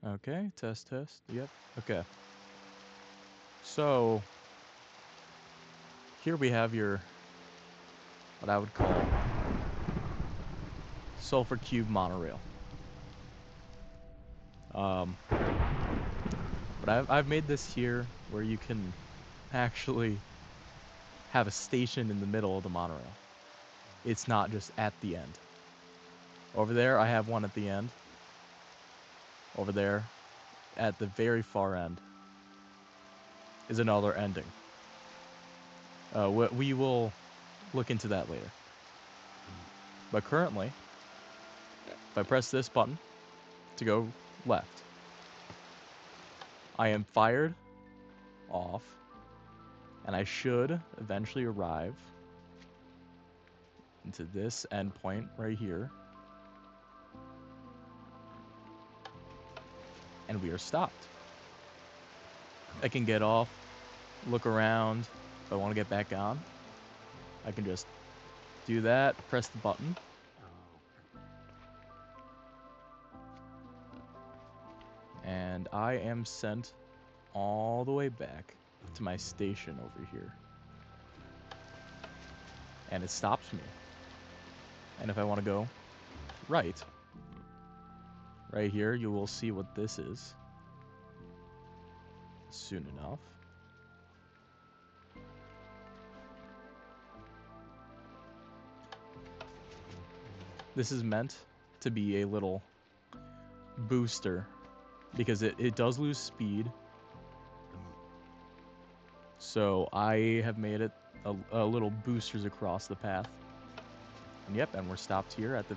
Okay, test, test. Yep. Okay. So here we have your what I would call sulfur cube monorail. Um, but I've made this here where you can actually have a station in the middle of the monorail. It's not just at the end. Over there, I have one at the end. Over there, at the very far end, is another ending. We will look into that later. But currently, if I press this button to go left, I am fired off, and I should eventually arrive into this endpoint right here, and we are stopped. I can get off, look around. If I want to get back on, I can just do that, press the button, and I am sent all the way back to my station over here. And it stops me. And if I want to go right here, you will see what this is soon enough. This is meant to be a little booster because it does lose speed. So I have made it a little boosters across the path. And yep, and we're stopped here at the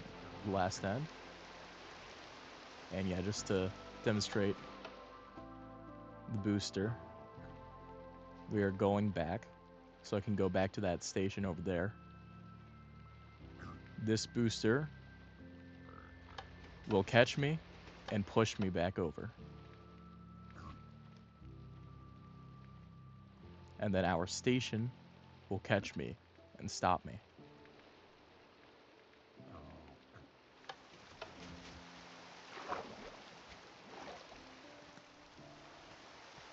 last end. And yeah, just to demonstrate the booster, we are going back. So I can go back to that station over there. This booster will catch me and push me back over. And then our station will catch me and stop me.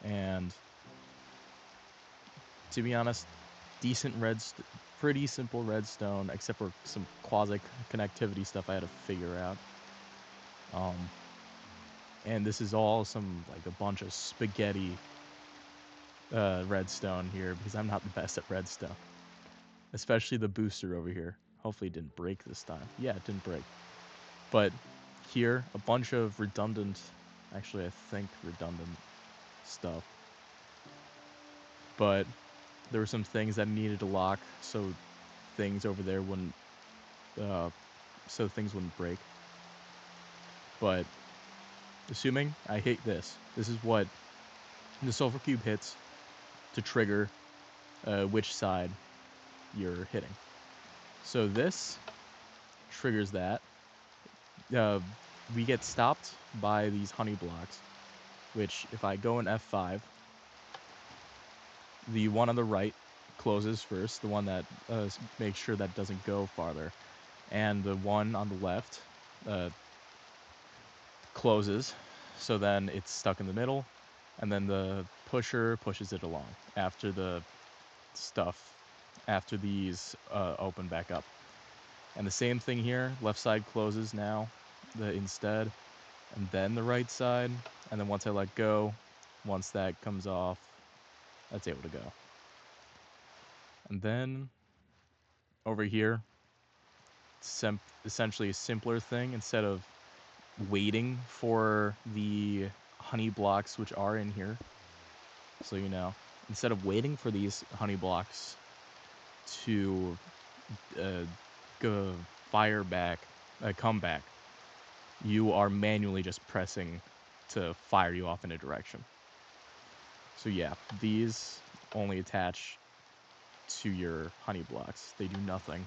And to be honest, decent pretty simple redstone, except for some quasi connectivity stuff I had to figure out. And this is all like a bunch of spaghetti redstone here because I'm not the best at redstone, especially the booster over here. Hopefully it didn't break this time. Yeah, it didn't break. But here, a bunch of redundant, actually I think redundant stuff. But there were some things that needed to lock so things over there wouldn't break. But assuming I hit this is what the sulfur cube hits to trigger which side you're hitting. So this triggers that. We get stopped by these honey blocks, which if I go in F5, the one on the right closes first, the one that makes sure that doesn't go farther, and the one on the left closes, so then it's stuck in the middle, and then the pusher pushes it along after these open back up. And the same thing here, left side closes now instead, and then the right side, and then once I let go, once that comes off, that's able to go. And then over here, essentially a simpler thing. Instead of waiting for the honey blocks, which are in here, so you know, instead of waiting for these honey blocks to go come back, you are manually just pressing to fire you off in a direction. So yeah, these only attach to your honey blocks. They do nothing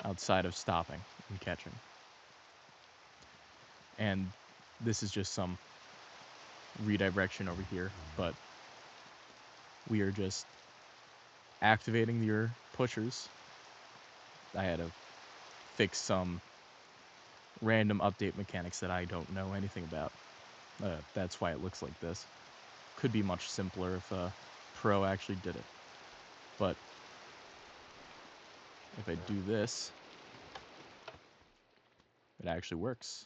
outside of stopping and catching. And this is just some redirection over here, but we are just activating your pushers. I had to fix some random update mechanics that I don't know anything about. That's why it looks like this. Could be much simpler if a pro actually did it. But if I do this, it actually works.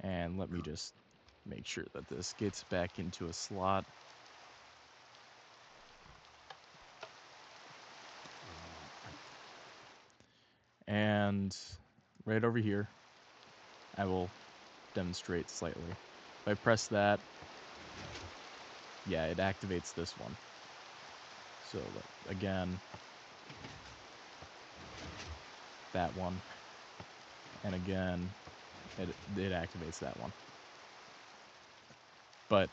And let me just make sure that this gets back into a slot. And right over here, I will demonstrate slightly. If I press that, yeah, it activates this one. So again, that one, and again, it activates that one. But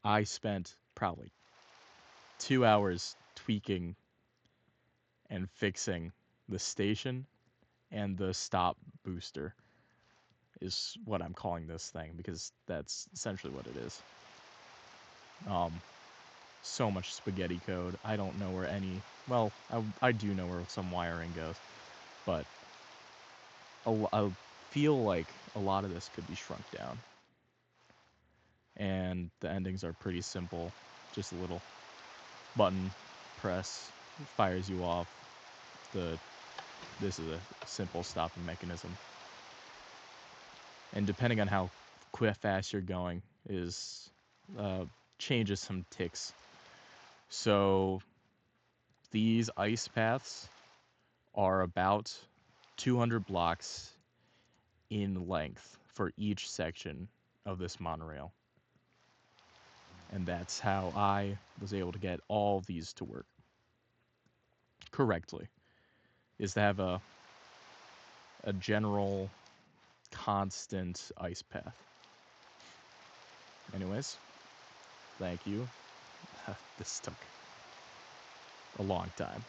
I spent probably 2 hours tweaking and fixing the station and the stop booster is what I'm calling this thing, because that's essentially what it is. So much spaghetti code. I don't know where any, well, I do know where some wiring goes, but I feel like a lot of this could be shrunk down. And the endings are pretty simple. Just a little button press, fires you off. This is a simple stopping mechanism. And depending on how fast you're going, changes some ticks. So these ice paths are about 200 blocks in length for each section of this monorail. And that's how I was able to get all of these to work correctly, is to have a general constant ice path. Anyways, thank you. This took a long time.